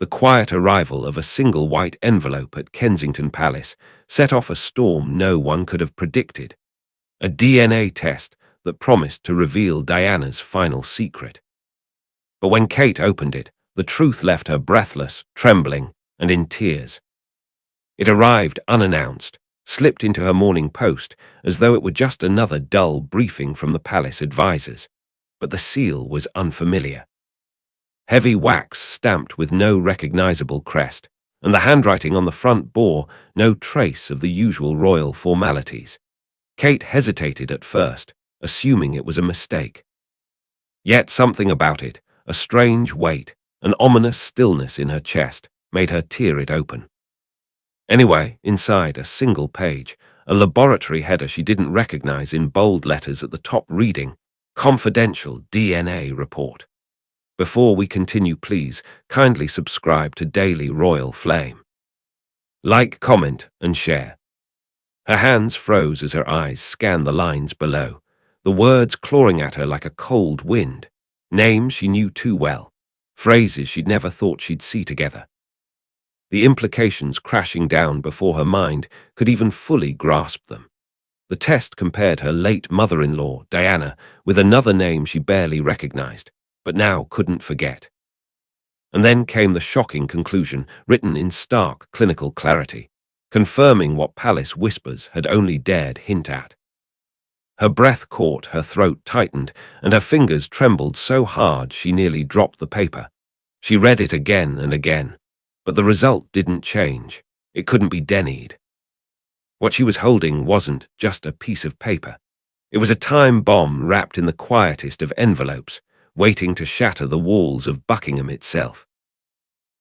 The quiet arrival of a single white envelope at Kensington Palace set off a storm no one could have predicted. A DNA test that promised to reveal Diana's final secret. But when Kate opened it, the truth left her breathless, trembling, and in tears. It arrived unannounced, slipped into her morning post as though it were just another dull briefing from the palace advisors. But the seal was unfamiliar. Heavy wax stamped with no recognizable crest, and the handwriting on the front bore no trace of the usual royal formalities. Kate hesitated at first, assuming it was a mistake. Yet something about it, a strange weight, an ominous stillness in her chest, made her tear it open. Anyway, inside a single page, a laboratory header she didn't recognize in bold letters at the top reading, "Confidential DNA Report." Before we continue, please kindly subscribe to Daily Royal Flame. Like, comment, and share. Her hands froze as her eyes scanned the lines below, the words clawing at her like a cold wind, names she knew too well, phrases she'd never thought she'd see together. The implications crashing down before her mind could even fully grasp them. The test compared her late mother-in-law, Diana, with another name she barely recognized, but now couldn't forget. And then came the shocking conclusion, written in stark clinical clarity, confirming what palace whispers had only dared hint at. Her breath caught, her throat tightened, and her fingers trembled so hard she nearly dropped the paper. She read it again and again, but the result didn't change. It couldn't be denied. What she was holding wasn't just a piece of paper. It was a time bomb wrapped in the quietest of envelopes, waiting to shatter the walls of Buckingham itself.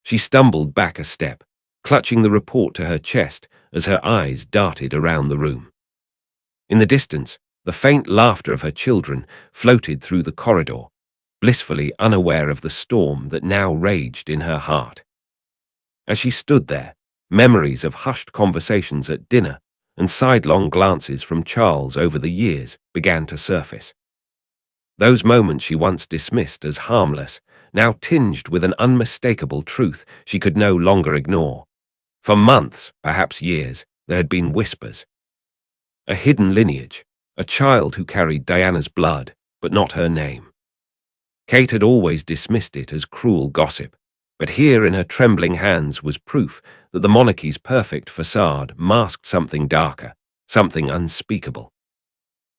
She stumbled back a step, clutching the report to her chest as her eyes darted around the room. In the distance, the faint laughter of her children floated through the corridor, blissfully unaware of the storm that now raged in her heart. As she stood there, memories of hushed conversations at dinner and sidelong glances from Charles over the years began to surface. Those moments she once dismissed as harmless, now tinged with an unmistakable truth she could no longer ignore. For months, perhaps years, there had been whispers. A hidden lineage, a child who carried Diana's blood, but not her name. Kate had always dismissed it as cruel gossip, but here in her trembling hands was proof that the monarchy's perfect facade masked something darker, something unspeakable.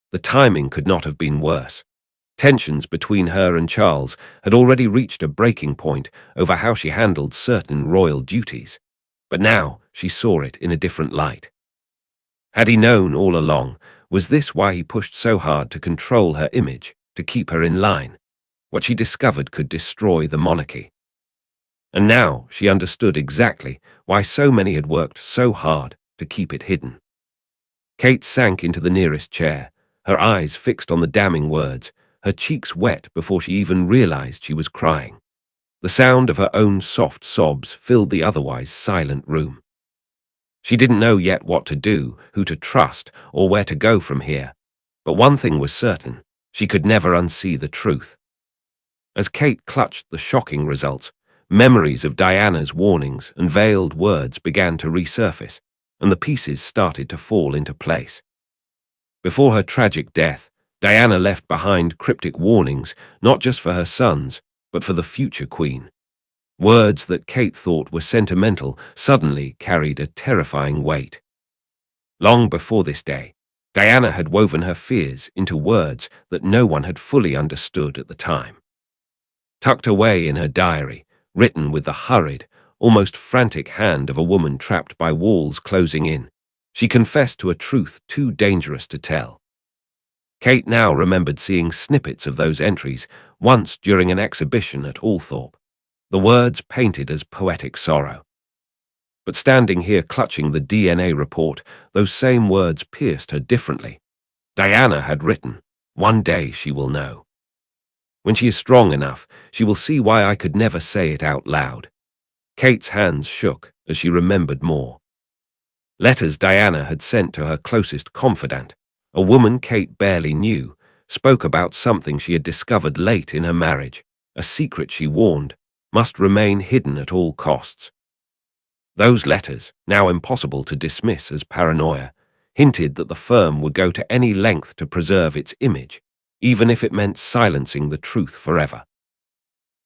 The timing could not have been worse. Tensions between her and Charles had already reached a breaking point over how she handled certain royal duties, but now she saw it in a different light. Had he known all along? Was this why he pushed so hard to control her image, to keep her in line? What she discovered could destroy the monarchy. And now she understood exactly why so many had worked so hard to keep it hidden. Kate sank into the nearest chair, her eyes fixed on the damning words, her cheeks wet before she even realized she was crying. The sound of her own soft sobs filled the otherwise silent room. She didn't know yet what to do, who to trust, or where to go from here. But one thing was certain, she could never unsee the truth. As Kate clutched the shocking results, memories of Diana's warnings and veiled words began to resurface, and the pieces started to fall into place. Before her tragic death, Diana left behind cryptic warnings, not just for her sons, but for the future queen. Words that Kate thought were sentimental suddenly carried a terrifying weight. Long before this day, Diana had woven her fears into words that no one had fully understood at the time. Tucked away in her diary, written with the hurried, almost frantic hand of a woman trapped by walls closing in, she confessed to a truth too dangerous to tell. Kate now remembered seeing snippets of those entries once during an exhibition at Althorpe, the words painted as poetic sorrow. But standing here clutching the DNA report, those same words pierced her differently. Diana had written, "One day she will know. When she is strong enough, she will see why I could never say it out loud." Kate's hands shook as she remembered more. Letters Diana had sent to her closest confidant, a woman Kate barely knew, spoke about something she had discovered late in her marriage, a secret she warned, must remain hidden at all costs. Those letters, now impossible to dismiss as paranoia, hinted that the firm would go to any length to preserve its image, even if it meant silencing the truth forever.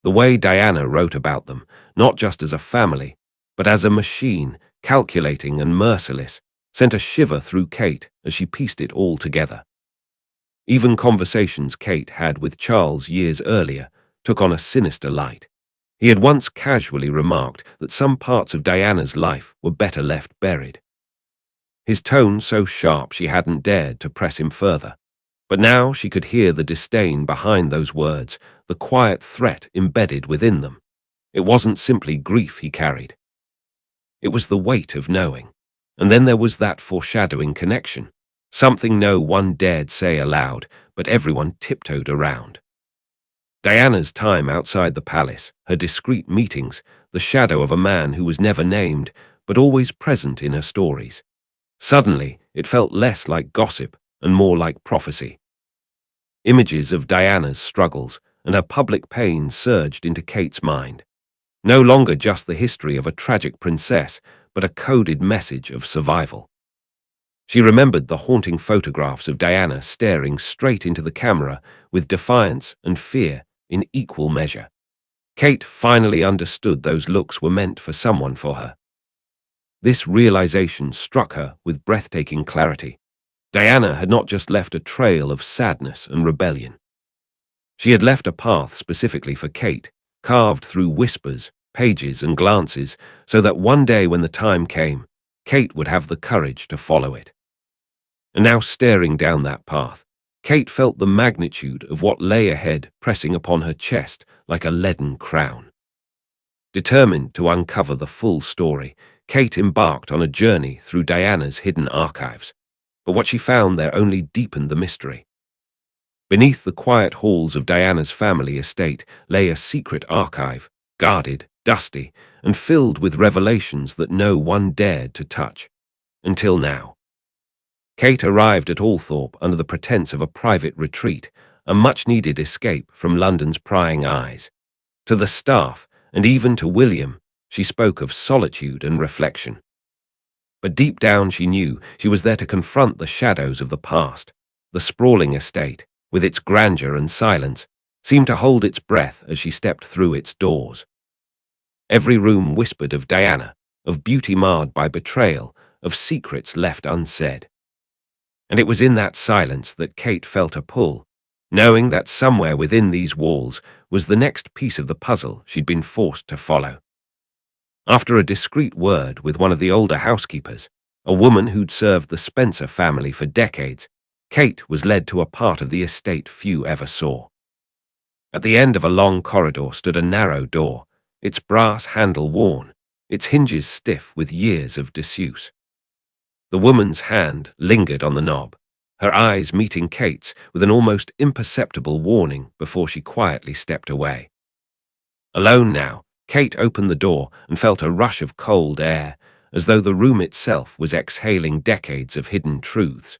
The way Diana wrote about them, not just as a family, but as a machine, calculating and merciless, sent a shiver through Kate as she pieced it all together. Even conversations Kate had with Charles years earlier took on a sinister light. He had once casually remarked that some parts of Diana's life were better left buried. His tone so sharp she hadn't dared to press him further. But now she could hear the disdain behind those words, the quiet threat embedded within them. It wasn't simply grief he carried. It was the weight of knowing. And then there was that foreshadowing connection, something no one dared say aloud, but everyone tiptoed around. Diana's time outside the palace, her discreet meetings, the shadow of a man who was never named, but always present in her stories. Suddenly, it felt less like gossip and more like prophecy. Images of Diana's struggles and her public pain surged into Kate's mind. No longer just the history of a tragic princess, but a coded message of survival. She remembered the haunting photographs of Diana staring straight into the camera with defiance and fear in equal measure. Kate finally understood those looks were meant for someone for her. This realization struck her with breathtaking clarity. Diana had not just left a trail of sadness and rebellion. She had left a path specifically for Kate, carved through whispers, pages, and glances, so that one day when the time came, Kate would have the courage to follow it. And now, staring down that path, Kate felt the magnitude of what lay ahead pressing upon her chest like a leaden crown. Determined to uncover the full story, Kate embarked on a journey through Diana's hidden archives. But what she found there only deepened the mystery. Beneath the quiet halls of Diana's family estate lay a secret archive, guarded, dusty, and filled with revelations that no one dared to touch. Until now. Kate arrived at Althorpe under the pretense of a private retreat, a much-needed escape from London's prying eyes. To the staff, and even to William, she spoke of solitude and reflection. But deep down she knew she was there to confront the shadows of the past. The sprawling estate, with its grandeur and silence, seemed to hold its breath as she stepped through its doors. Every room whispered of Diana, of beauty marred by betrayal, of secrets left unsaid. And it was in that silence that Kate felt a pull, knowing that somewhere within these walls was the next piece of the puzzle she'd been forced to follow. After a discreet word with one of the older housekeepers, a woman who'd served the Spencer family for decades, Kate was led to a part of the estate few ever saw. At the end of a long corridor stood a narrow door, its brass handle worn, its hinges stiff with years of disuse. The woman's hand lingered on the knob, her eyes meeting Kate's with an almost imperceptible warning before she quietly stepped away. Alone now, Kate opened the door and felt a rush of cold air, as though the room itself was exhaling decades of hidden truths.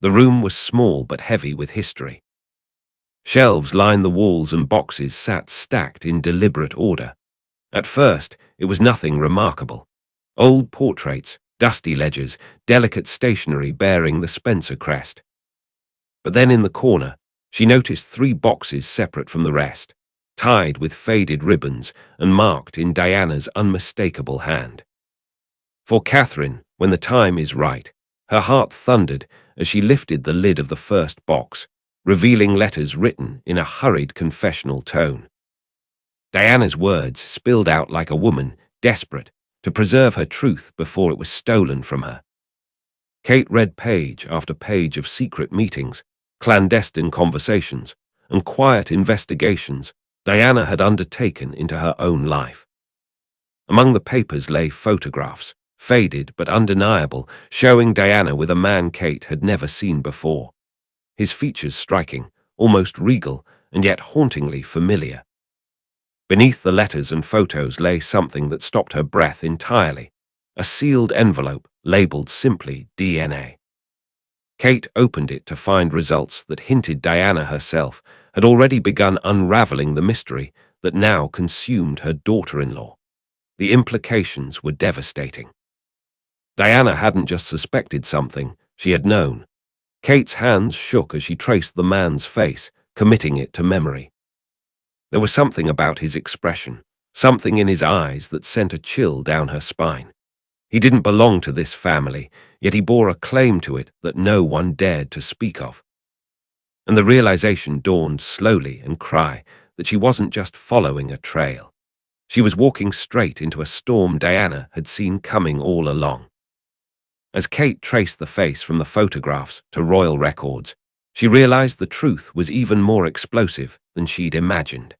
The room was small but heavy with history. Shelves lined the walls and boxes sat stacked in deliberate order. At first, it was nothing remarkable. Old portraits, dusty ledgers, delicate stationery bearing the Spencer crest. But then in the corner, she noticed 3 boxes separate from the rest, tied with faded ribbons and marked in Diana's unmistakable hand. For Catherine, when the time is right, her heart thundered as she lifted the lid of the first box, revealing letters written in a hurried confessional tone. Diana's words spilled out like a woman, desperate to preserve her truth before it was stolen from her. Kate read page after page of secret meetings, clandestine conversations, and quiet investigations Diana had undertaken into her own life. Among the papers lay photographs, faded but undeniable, showing Diana with a man Kate had never seen before. His features striking, almost regal, and yet hauntingly familiar. Beneath the letters and photos lay something that stopped her breath entirely, a sealed envelope labeled simply DNA. Kate opened it to find results that hinted Diana herself had already begun unraveling the mystery that now consumed her daughter-in-law. The implications were devastating. Diana hadn't just suspected something, she had known. Kate's hands shook as she traced the man's face, committing it to memory. There was something about his expression, something in his eyes that sent a chill down her spine. He didn't belong to this family, yet he bore a claim to it that no one dared to speak of. And the realization dawned slowly and cry that she wasn't just following a trail. She was walking straight into a storm Diana had seen coming all along. As Kate traced the face from the photographs to royal records, she realized the truth was even more explosive than she'd imagined.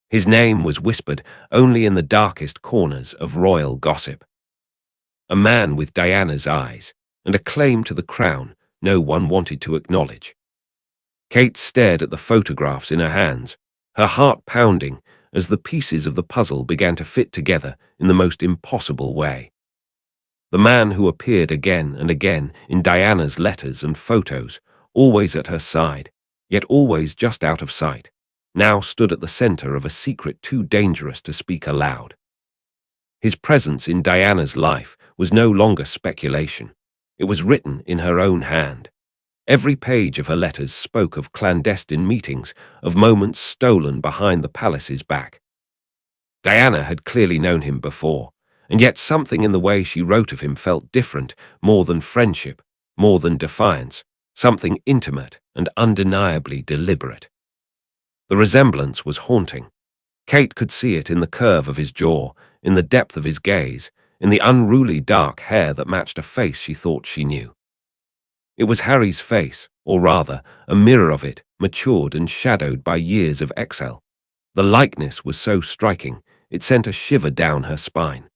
His name was whispered only in the darkest corners of royal gossip. A man with Diana's eyes, and a claim to the crown no one wanted to acknowledge. Kate stared at the photographs in her hands, her heart pounding as the pieces of the puzzle began to fit together in the most impossible way. The man who appeared again and again in Diana's letters and photos, always at her side, yet always just out of sight, now stood at the center of a secret too dangerous to speak aloud. His presence in Diana's life was no longer speculation. It was written in her own hand. Every page of her letters spoke of clandestine meetings, of moments stolen behind the palace's back. Diana had clearly known him before, and yet something in the way she wrote of him felt different, more than friendship, more than defiance, something intimate and undeniably deliberate. The resemblance was haunting. Kate could see it in the curve of his jaw, in the depth of his gaze, in the unruly dark hair that matched a face she thought she knew. It was Harry's face, or rather, a mirror of it, matured and shadowed by years of exile. The likeness was so striking, it sent a shiver down her spine.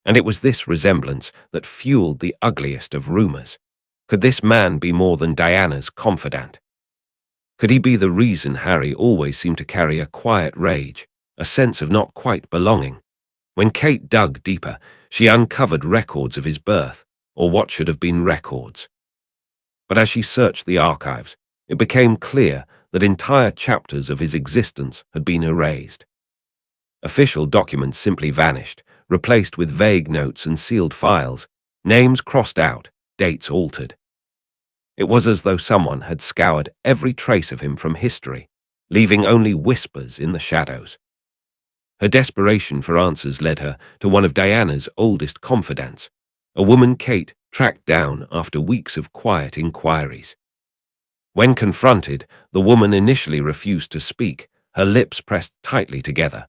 And it was this resemblance that fueled the ugliest of rumors. Could this man be more than Diana's confidant? Could he be the reason Harry always seemed to carry a quiet rage, a sense of not quite belonging? When Kate dug deeper, she uncovered records of his birth, or what should have been records. But as she searched the archives, it became clear that entire chapters of his existence had been erased. Official documents simply vanished, replaced with vague notes and sealed files, names crossed out, dates altered. It was as though someone had scoured every trace of him from history, leaving only whispers in the shadows. Her desperation for answers led her to one of Diana's oldest confidants, a woman Kate tracked down after weeks of quiet inquiries. When confronted, the woman initially refused to speak, her lips pressed tightly together.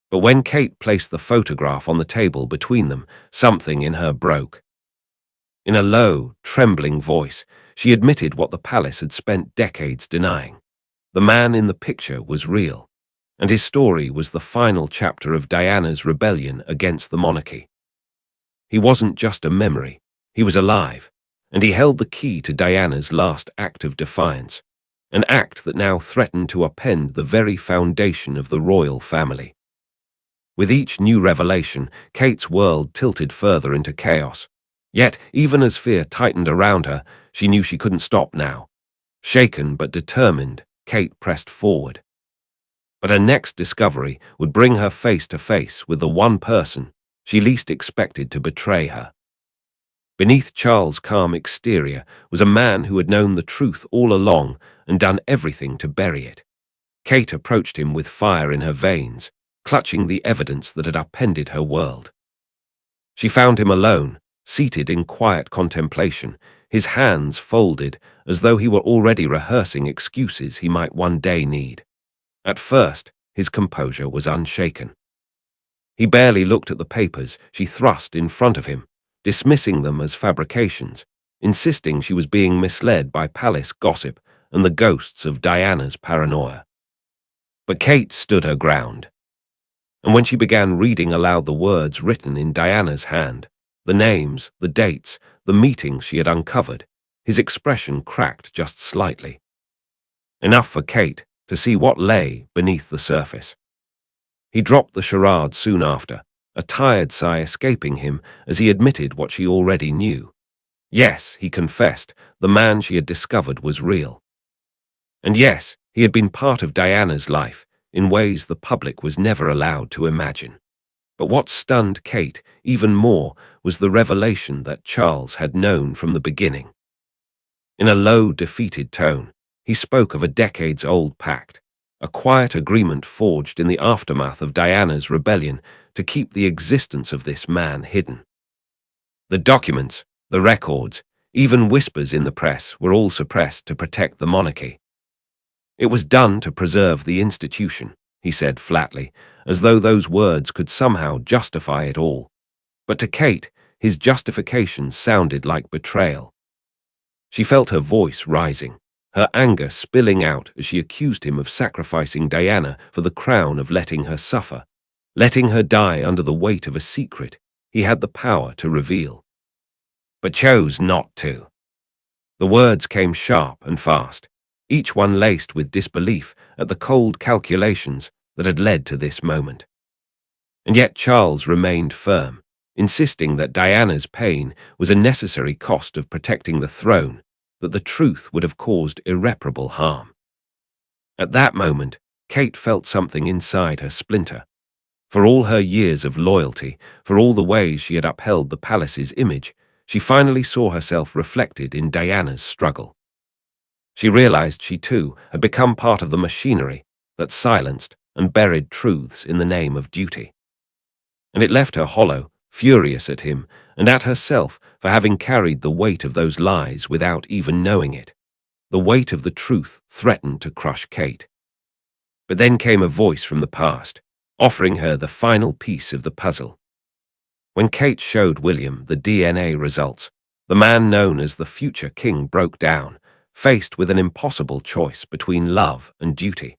But when Kate placed the photograph on the table between them, something in her broke. In a low, trembling voice, she admitted what the palace had spent decades denying. The man in the picture was real, and his story was the final chapter of Diana's rebellion against the monarchy. He wasn't just a memory, he was alive, and he held the key to Diana's last act of defiance, an act that now threatened to upend the very foundation of the royal family. With each new revelation, Kate's world tilted further into chaos. Yet, even as fear tightened around her, she knew she couldn't stop now. Shaken but determined, Kate pressed forward. But her next discovery would bring her face to face with the one person she least expected to betray her. Beneath Charles' calm exterior was a man who had known the truth all along and done everything to bury it. Kate approached him with fire in her veins, clutching the evidence that had upended her world. She found him alone, seated in quiet contemplation, his hands folded as though he were already rehearsing excuses he might one day need. At first, his composure was unshaken. He barely looked at the papers she thrust in front of him, dismissing them as fabrications, insisting she was being misled by palace gossip and the ghosts of Diana's paranoia. But Kate stood her ground. And when she began reading aloud the words written in Diana's hand, the names, the dates, the meetings she had uncovered, his expression cracked just slightly. Enough for Kate to see what lay beneath the surface. He dropped the charade soon after, a tired sigh escaping him as he admitted what she already knew. Yes, he confessed, the man she had discovered was real. And yes, he had been part of Diana's life, in ways the public was never allowed to imagine. But what stunned Kate even more was the revelation that Charles had known from the beginning. In a low, defeated tone, he spoke of a decades-old pact, a quiet agreement forged in the aftermath of Diana's rebellion to keep the existence of this man hidden. The documents, the records, even whispers in the press were all suppressed to protect the monarchy. It was done to preserve the institution, he said flatly, as though those words could somehow justify it all. But to Kate, his justification sounded like betrayal. She felt her voice rising, her anger spilling out as she accused him of sacrificing Diana for the crown of letting her suffer, letting her die under the weight of a secret he had the power to reveal, but chose not to. The words came sharp and fast, each one laced with disbelief at the cold calculations that had led to this moment. And yet Charles remained firm, insisting that Diana's pain was a necessary cost of protecting the throne, that the truth would have caused irreparable harm. At that moment, Kate felt something inside her splinter. For all her years of loyalty, for all the ways she had upheld the palace's image, she finally saw herself reflected in Diana's struggle. She realized she too had become part of the machinery that silenced and buried truths in the name of duty. And it left her hollow, furious at him and at herself for having carried the weight of those lies without even knowing it. The weight of the truth threatened to crush Kate. But then came a voice from the past, offering her the final piece of the puzzle. When Kate showed William the DNA results, the man known as the future king broke down, faced with an impossible choice between love and duty.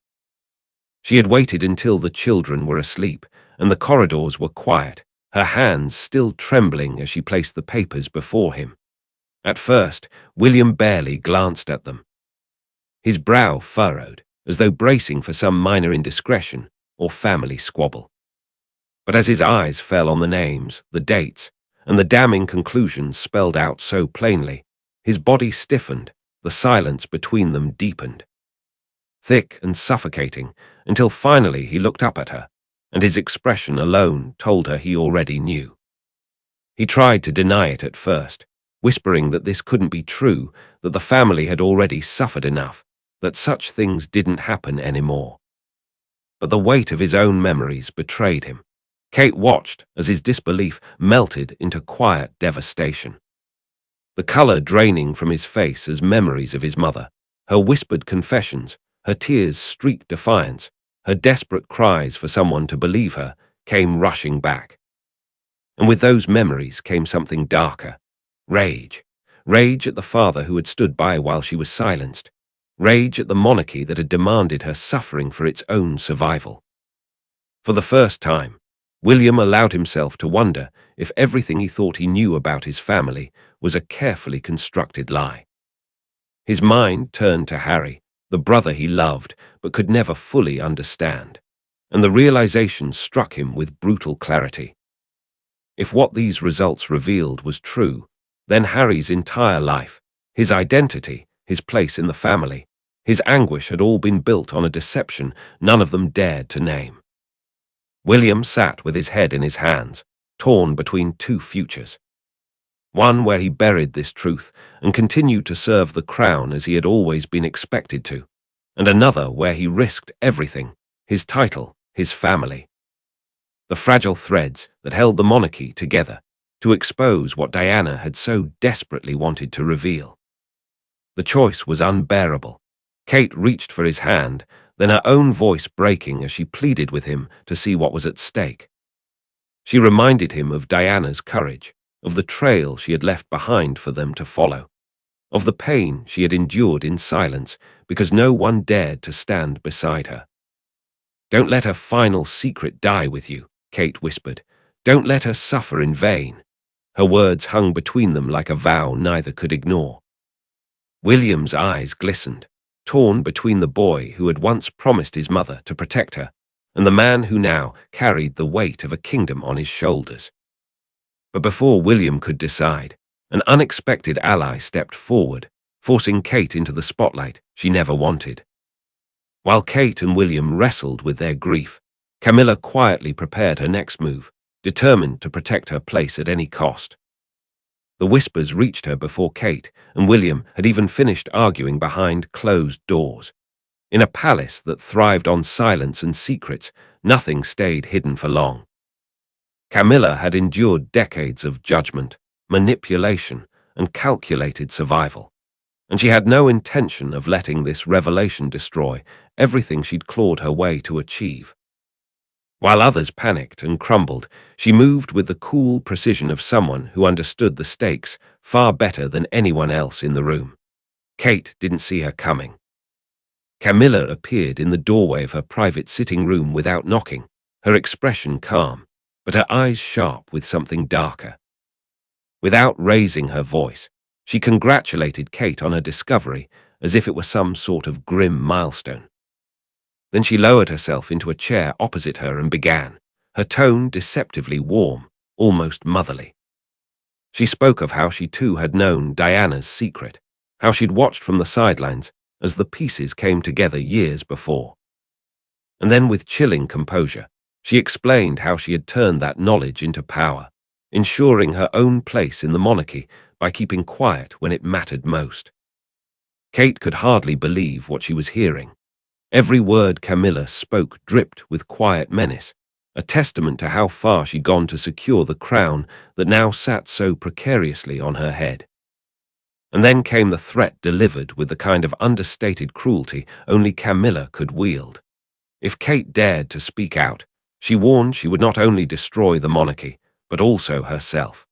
She had waited until the children were asleep and the corridors were quiet, her hands still trembling as she placed the papers before him. At first, William barely glanced at them. His brow furrowed, as though bracing for some minor indiscretion or family squabble. But as his eyes fell on the names, the dates, and the damning conclusions spelled out so plainly, his body stiffened, the silence between them deepened. Thick and suffocating, until finally he looked up at her, and his expression alone told her he already knew. He tried to deny it at first, whispering that this couldn't be true, that the family had already suffered enough, that such things didn't happen anymore. But the weight of his own memories betrayed him. Kate watched as his disbelief melted into quiet devastation. The color draining from his face as memories of his mother, her whispered confessions, her tears streaked defiance, her desperate cries for someone to believe her, came rushing back. And with those memories came something darker. Rage. Rage at the father who had stood by while she was silenced. Rage at the monarchy that had demanded her suffering for its own survival. For the first time, William allowed himself to wonder if everything he thought he knew about his family was a carefully constructed lie. His mind turned to Harry, the brother he loved but could never fully understand, and the realization struck him with brutal clarity. If what these results revealed was true, then Harry's entire life, his identity, his place in the family, his anguish had all been built on a deception none of them dared to name. William sat with his head in his hands, torn between two futures. One where he buried this truth and continued to serve the crown as he had always been expected to, and another where he risked everything, his title, his family. The fragile threads that held the monarchy together, to expose what Diana had so desperately wanted to reveal. The choice was unbearable. Kate reached for his hand, then her own voice breaking as she pleaded with him to see what was at stake. She reminded him of Diana's courage, of the trail she had left behind for them to follow, of the pain she had endured in silence because no one dared to stand beside her. "Don't let her final secret die with you," Kate whispered. "Don't let her suffer in vain." Her words hung between them like a vow neither could ignore. William's eyes glistened, torn between the boy who had once promised his mother to protect her and the man who now carried the weight of a kingdom on his shoulders. But before William could decide, an unexpected ally stepped forward, forcing Kate into the spotlight she never wanted. While Kate and William wrestled with their grief, Camilla quietly prepared her next move, determined to protect her place at any cost. The whispers reached her before Kate and William had even finished arguing behind closed doors. In a palace that thrived on silence and secrets, nothing stayed hidden for long. Camilla had endured decades of judgment, manipulation, and calculated survival, and she had no intention of letting this revelation destroy everything she'd clawed her way to achieve. While others panicked and crumbled, she moved with the cool precision of someone who understood the stakes far better than anyone else in the room. Kate didn't see her coming. Camilla appeared in the doorway of her private sitting room without knocking, her expression calm, but her eyes sharp with something darker. Without raising her voice, she congratulated Kate on her discovery as if it were some sort of grim milestone. Then she lowered herself into a chair opposite her and began, her tone deceptively warm, almost motherly. She spoke of how she too had known Diana's secret, how she'd watched from the sidelines as the pieces came together years before. And then with chilling composure, she explained how she had turned that knowledge into power, ensuring her own place in the monarchy by keeping quiet when it mattered most. Kate could hardly believe what she was hearing. Every word Camilla spoke dripped with quiet menace, a testament to how far she'd gone to secure the crown that now sat so precariously on her head. And then came the threat delivered with the kind of understated cruelty only Camilla could wield. If Kate dared to speak out, she warned she would not only destroy the monarchy, but also herself.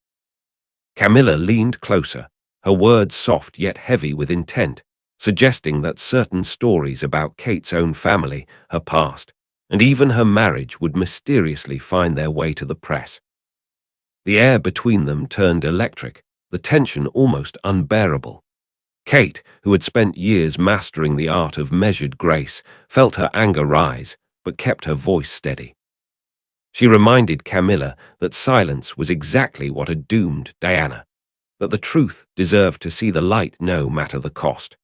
Camilla leaned closer, her words soft yet heavy with intent, suggesting that certain stories about Kate's own family, her past, and even her marriage would mysteriously find their way to the press. The air between them turned electric, the tension almost unbearable. Kate, who had spent years mastering the art of measured grace, felt her anger rise, but kept her voice steady. She reminded Camilla that silence was exactly what had doomed Diana, that the truth deserved to see the light no matter the cost.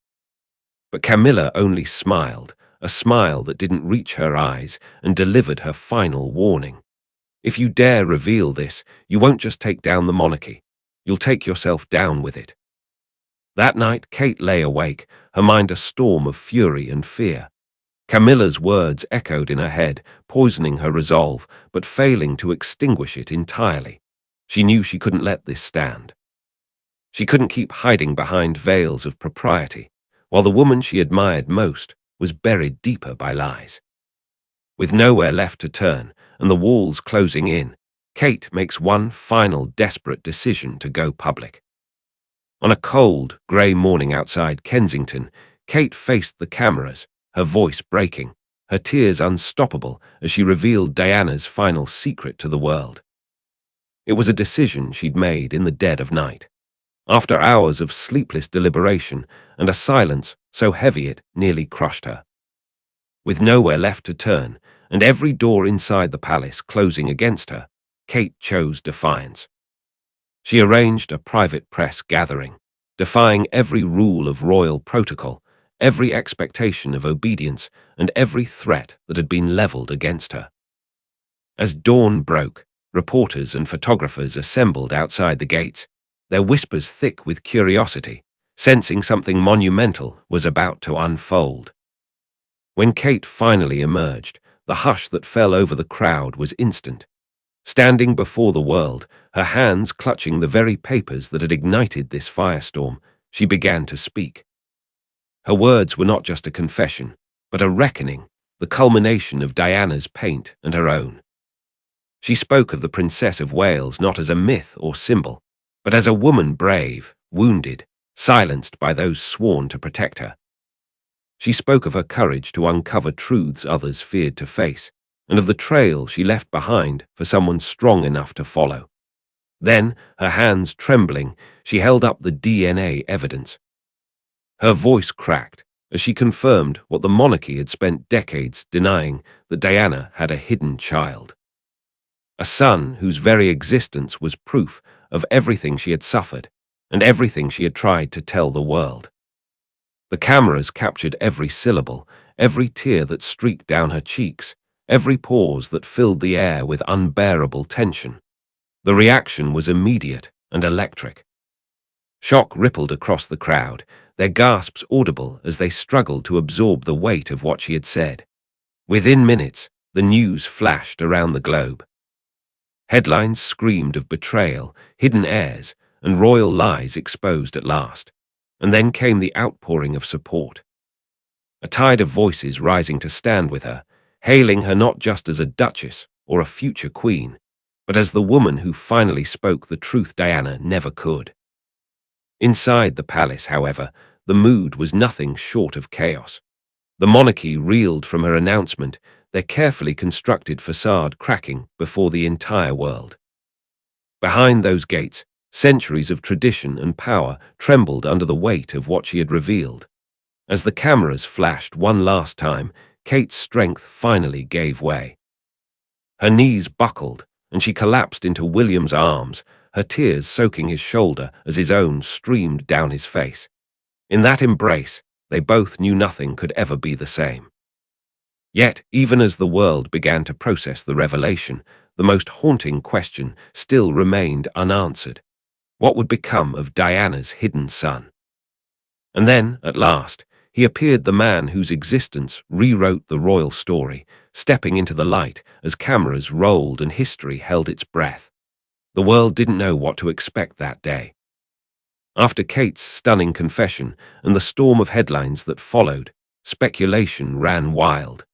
But Camilla only smiled, a smile that didn't reach her eyes, and delivered her final warning. If you dare reveal this, you won't just take down the monarchy, you'll take yourself down with it. That night, Kate lay awake, her mind a storm of fury and fear. Camilla's words echoed in her head, poisoning her resolve, but failing to extinguish it entirely. She knew she couldn't let this stand. She couldn't keep hiding behind veils of propriety, while the woman she admired most was buried deeper by lies. With nowhere left to turn and the walls closing in, Kate makes one final desperate decision to go public. On a cold, grey morning outside Kensington, Kate faced the cameras, her voice breaking, her tears unstoppable as she revealed Diana's final secret to the world. It was a decision she'd made in the dead of night, after hours of sleepless deliberation and a silence so heavy it nearly crushed her. With nowhere left to turn, and every door inside the palace closing against her, Kate chose defiance. She arranged a private press gathering, defying every rule of royal protocol, every expectation of obedience, and every threat that had been leveled against her. As dawn broke, reporters and photographers assembled outside the gates, their whispers thick with curiosity, sensing something monumental was about to unfold. When Kate finally emerged, the hush that fell over the crowd was instant. Standing before the world, her hands clutching the very papers that had ignited this firestorm, she began to speak. Her words were not just a confession, but a reckoning, the culmination of Diana's pain and her own. She spoke of the Princess of Wales not as a myth or symbol, but as a woman brave, wounded, silenced by those sworn to protect her. She spoke of her courage to uncover truths others feared to face, and of the trail she left behind for someone strong enough to follow. Then, her hands trembling, she held up the DNA evidence. Her voice cracked as she confirmed what the monarchy had spent decades denying, that Diana had a hidden child. A son whose very existence was proof of everything she had suffered and everything she had tried to tell the world. The cameras captured every syllable, every tear that streaked down her cheeks, every pause that filled the air with unbearable tension. The reaction was immediate and electric. Shock rippled across the crowd, their gasps audible as they struggled to absorb the weight of what she had said. Within minutes, the news flashed around the globe. Headlines screamed of betrayal, hidden heirs, and royal lies exposed at last. And then came the outpouring of support. A tide of voices rising to stand with her, hailing her not just as a duchess or a future queen, but as the woman who finally spoke the truth Diana never could. Inside the palace, however, the mood was nothing short of chaos. The monarchy reeled from her announcement, their carefully constructed facade cracking before the entire world. Behind those gates, centuries of tradition and power trembled under the weight of what she had revealed. As the cameras flashed one last time, Kate's strength finally gave way. Her knees buckled, and she collapsed into William's arms, her tears soaking his shoulder as his own streamed down his face. In that embrace, they both knew nothing could ever be the same. Yet, even as the world began to process the revelation, the most haunting question still remained unanswered. What would become of Diana's hidden son? And then, at last, he appeared, the man whose existence rewrote the royal story, stepping into the light as cameras rolled and history held its breath. The world didn't know what to expect that day. After Kate's stunning confession and the storm of headlines that followed, speculation ran wild.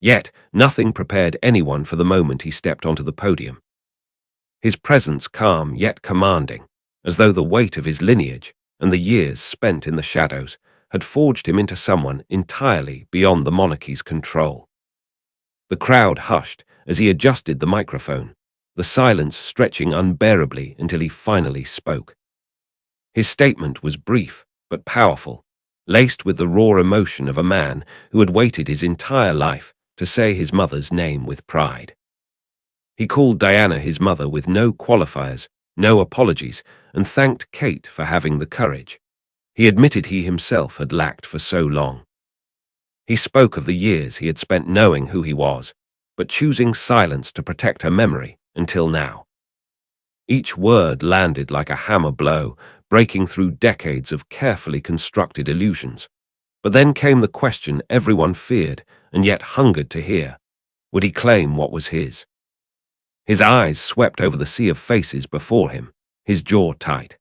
Yet, nothing prepared anyone for the moment he stepped onto the podium. His presence calm yet commanding, as though the weight of his lineage and the years spent in the shadows had forged him into someone entirely beyond the monarchy's control. The crowd hushed as he adjusted the microphone, the silence stretching unbearably until he finally spoke. His statement was brief but powerful, laced with the raw emotion of a man who had waited his entire life to say his mother's name with pride. He called Diana his mother with no qualifiers, no apologies, and thanked Kate for having the courage he admitted he himself had lacked for so long. He spoke of the years he had spent knowing who he was, but choosing silence to protect her memory until now. Each word landed like a hammer blow, breaking through decades of carefully constructed illusions. But then came the question everyone feared and yet hungered to hear. Would he claim what was his? His eyes swept over the sea of faces before him, his jaw tight.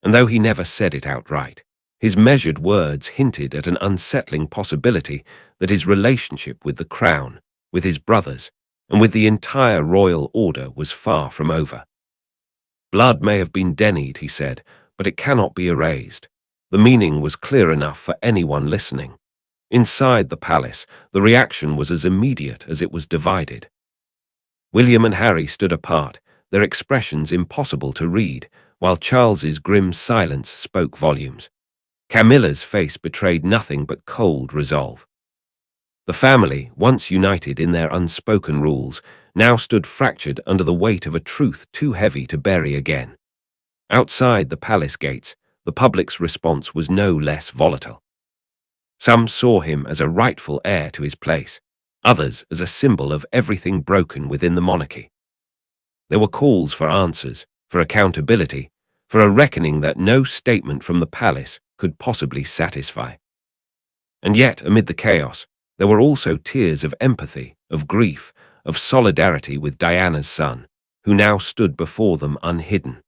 And though he never said it outright, his measured words hinted at an unsettling possibility that his relationship with the crown, with his brothers, and with the entire royal order was far from over. Blood may have been dennied, he said, but it cannot be erased. The meaning was clear enough for anyone listening. Inside the palace, the reaction was as immediate as it was divided. William and Harry stood apart, their expressions impossible to read, while Charles's grim silence spoke volumes. Camilla's face betrayed nothing but cold resolve. The family, once united in their unspoken rules, now stood fractured under the weight of a truth too heavy to bury again. Outside the palace gates, the public's response was no less volatile. Some saw him as a rightful heir to his place, others as a symbol of everything broken within the monarchy. There were calls for answers, for accountability, for a reckoning that no statement from the palace could possibly satisfy. And yet, amid the chaos, there were also tears of empathy, of grief, of solidarity with Diana's son, who now stood before them unhidden.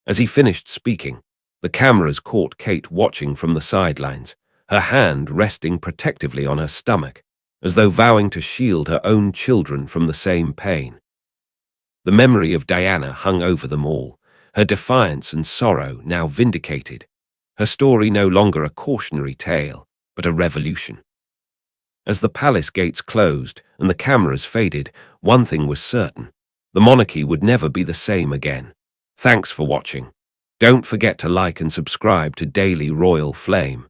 As he finished speaking, the cameras caught Kate watching from the sidelines, her hand resting protectively on her stomach, as though vowing to shield her own children from the same pain. The memory of Diana hung over them all, her defiance and sorrow now vindicated, her story no longer a cautionary tale, but a revolution. As the palace gates closed and the cameras faded, one thing was certain: the monarchy would never be the same again. Thanks for watching. Don't forget to like and subscribe to Daily Royal Flame.